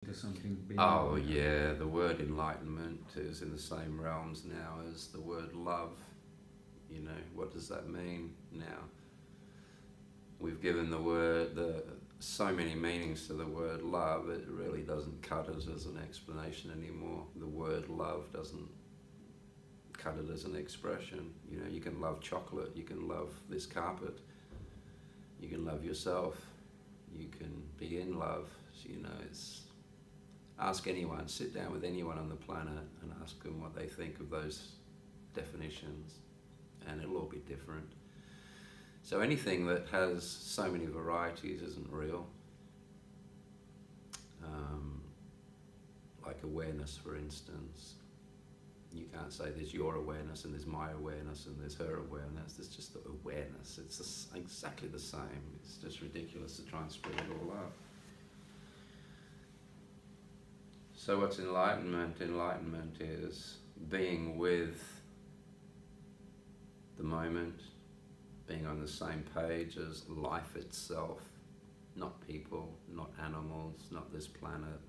to something Oh, beyond. yeah, the word enlightenment is in the same realms now as the word love. You know, what does that mean now? We've given the so many meanings to the word love, it really doesn't cut it as an explanation anymore. The word love doesn't cut it as an expression. You know, you can love chocolate, you can love this carpet, you can love yourself, you can be in love. So, you know, it's ask anyone, sit down with anyone on the planet and ask them what they think of those definitions, and it'll all be different. So anything that has so many varieties isn't real. Like awareness, for instance. You can't say there's your awareness and there's my awareness and there's her awareness. There's just the awareness. It's exactly the same. It's just ridiculous to try and split it all up. So what's enlightenment? Enlightenment is being with the moment, being on the same page as life itself, not people, not animals, not this planet,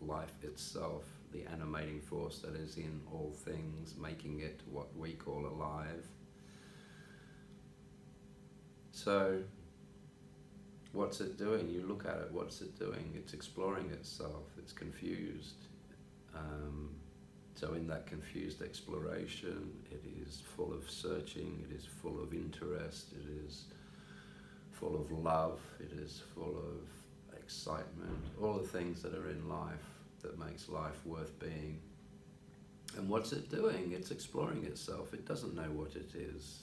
life itself, the animating force that is in all things, making it what we call alive. So what's it doing? You look at it, what's it doing? It's exploring itself, it's confused. So in that confused exploration, it is full of searching, it is full of interest, it is full of love, it is full of excitement, all the things that are in life that makes life worth being. And what's it doing? It's exploring itself. It doesn't know what it is.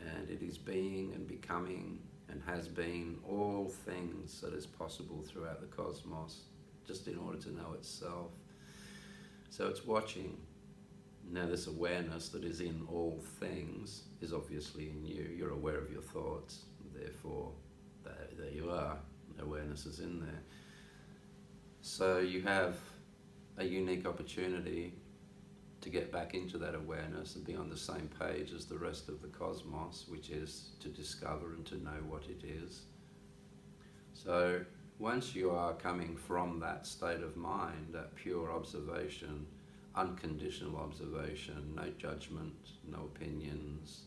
And it is being and becoming and has been all things that is possible throughout the cosmos, just in order to know itself. So it's watching. Now this awareness that is in all things is obviously in you. You're aware of your thoughts, therefore there you are. Awareness is in there. So you have a unique opportunity to get back into that awareness and be on the same page as the rest of the cosmos, which is to discover and to know what it is. So once you are coming from that state of mind, that pure observation, unconditional observation, no judgment, no opinions,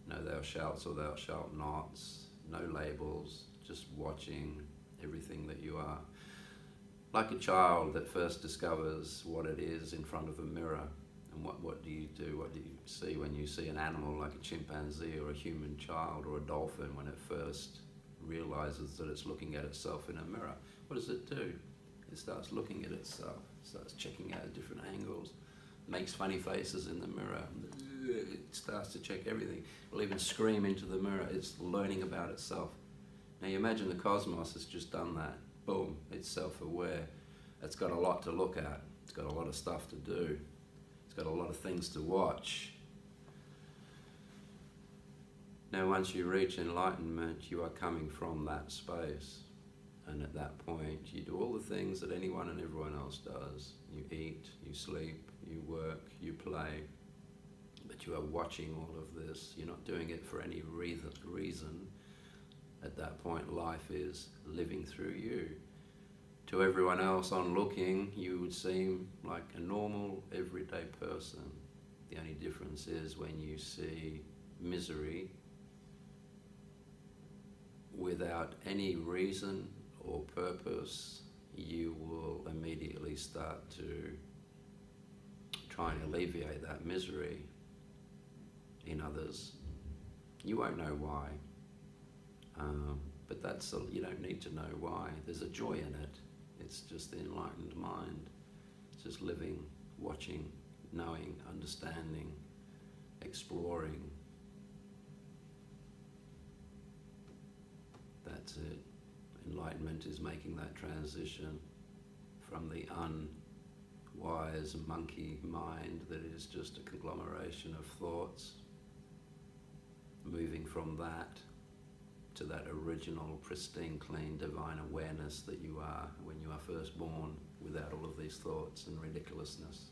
no thou shalt or thou shalt nots, no labels, just watching everything that you are. Like a child that first discovers what it is in front of a mirror. And what do you do? What do you see when you see an animal like a chimpanzee or a human child or a dolphin when it first realizes that it's looking at itself in a mirror? What does it do? It starts looking at itself, starts checking out different angles, makes funny faces in the mirror. It starts to check everything. It'll even scream into the mirror. It's learning about itself. Now you imagine the cosmos has just done that. Boom, it's self-aware. It's got a lot to look at. It's got a lot of stuff to do. It's got a lot of things to watch. Now once you reach enlightenment, you are coming from that space. And at that point, you do all the things that anyone and everyone else does. You eat, you sleep, you work, you play. But you are watching all of this. You're not doing it for any reason. At that point, life is living through you. To everyone else on looking, you would seem like a normal, everyday person. The only difference is when you see misery without any reason or purpose, you will immediately start to try and alleviate that misery in others. You won't know why. But you don't need to know why. There's a joy in it. It's just the enlightened mind. It's just living, watching, knowing, understanding, exploring. That's it. Enlightenment is making that transition from the unwise monkey mind that is just a conglomeration of thoughts, moving from that to that original, pristine, clean, divine awareness that you are when you are first born, without all of these thoughts and ridiculousness.